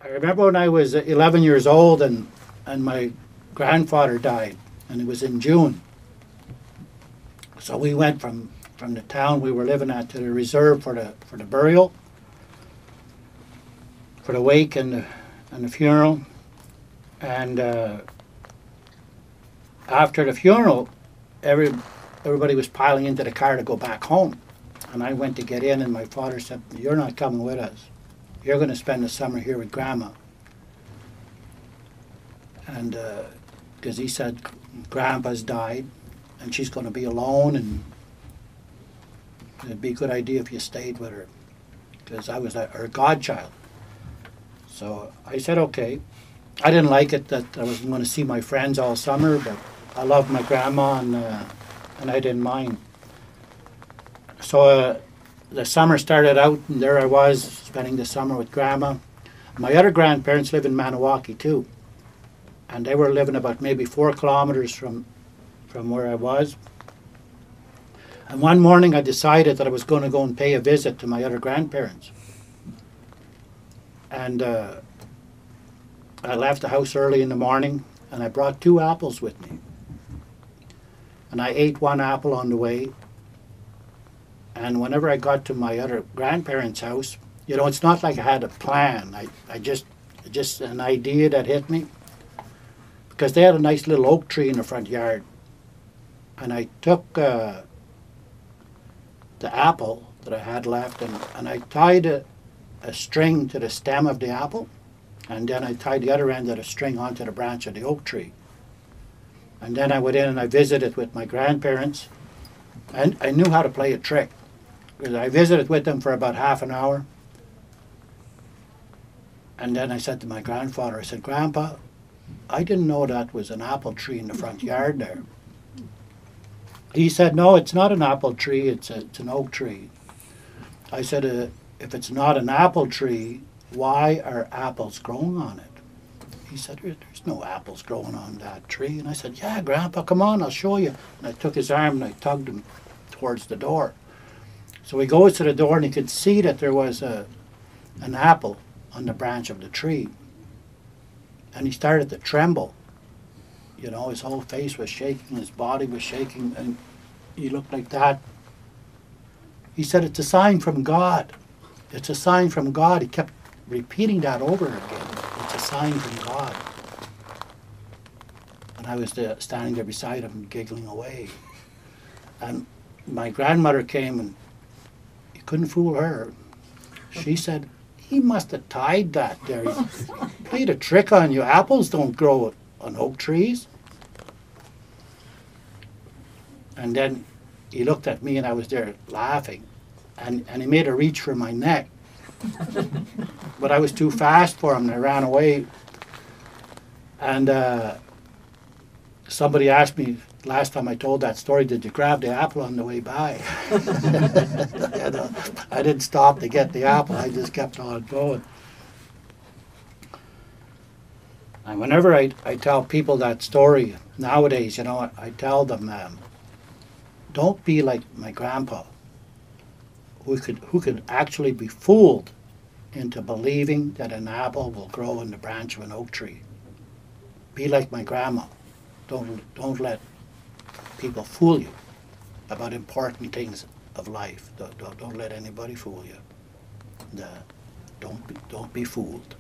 I remember when I was 11 years old and my grandfather died, and it was in June. So we went from the town we were living at to the reserve for the burial, for the wake and the funeral. And after the funeral, everybody was piling into the car to go back home. And I went to get in, and my father said, "You're not coming with us. You're going to spend the summer here with Grandma." And because he said, "Grandpa's died, and she's going to be alone, and it'd be a good idea if you stayed with her," because I was her godchild. So I said, okay. I didn't like it that I wasn't going to see my friends all summer, but I loved my grandma, and I didn't mind. So the summer started out, and there I was spending the summer with Grandma. My other grandparents live in Maniwaki too, and they were living about maybe 4 kilometers from where I was. And one morning I decided that I was going to go and pay a visit to my other grandparents. And I left the house early in the morning, and I brought 2 apples with me. And I ate 1 apple on the way. And whenever I got to my other grandparents' house, you know, it's not like I had a plan. I just an idea that hit me. Because they had a nice little oak tree in the front yard. And I took the apple that I had left, and I tied a string to the stem of the apple, and then I tied the other end of the string onto the branch of the oak tree. And then I went in and I visited with my grandparents, and I knew how to play a trick. Because I visited with them for about half an hour, and then I said to my grandfather, I said, "Grandpa, I didn't know that was an apple tree in the front yard there." He said, "No, it's not an apple tree, it's an oak tree." I said, "If it's not an apple tree, why are apples growing on it?" He said, "There's no apples growing on that tree." And I said, "Yeah, Grandpa, come on, I'll show you." And I took his arm and I tugged him towards the door. So he goes to the door, and he could see that there was an apple on the branch of the tree. And he started to tremble. You know, his whole face was shaking, his body was shaking, and he looked like that. He said, "It's a sign from God. It's a sign from God." He kept repeating that over again. "It's a sign from God." And I was standing there beside him, giggling away. And my grandmother came, and you couldn't fool her. She said, "He must have tied that there. He played a trick on you. Apples don't grow on oak trees." And then he looked at me, and I was there laughing, and he made a reach for my neck. But I was too fast for him, and I ran away. And somebody asked me last time I told that story, "Did you grab the apple on the way by?" I didn't stop to get the apple, I just kept on going. And whenever I tell people that story nowadays, you know, I tell them, don't be like my grandpa, who could actually be fooled into believing that an apple will grow in the branch of an oak tree. Be like my grandma. Don't let people fool you about important things of life. Don't let anybody fool you. And, don't be fooled.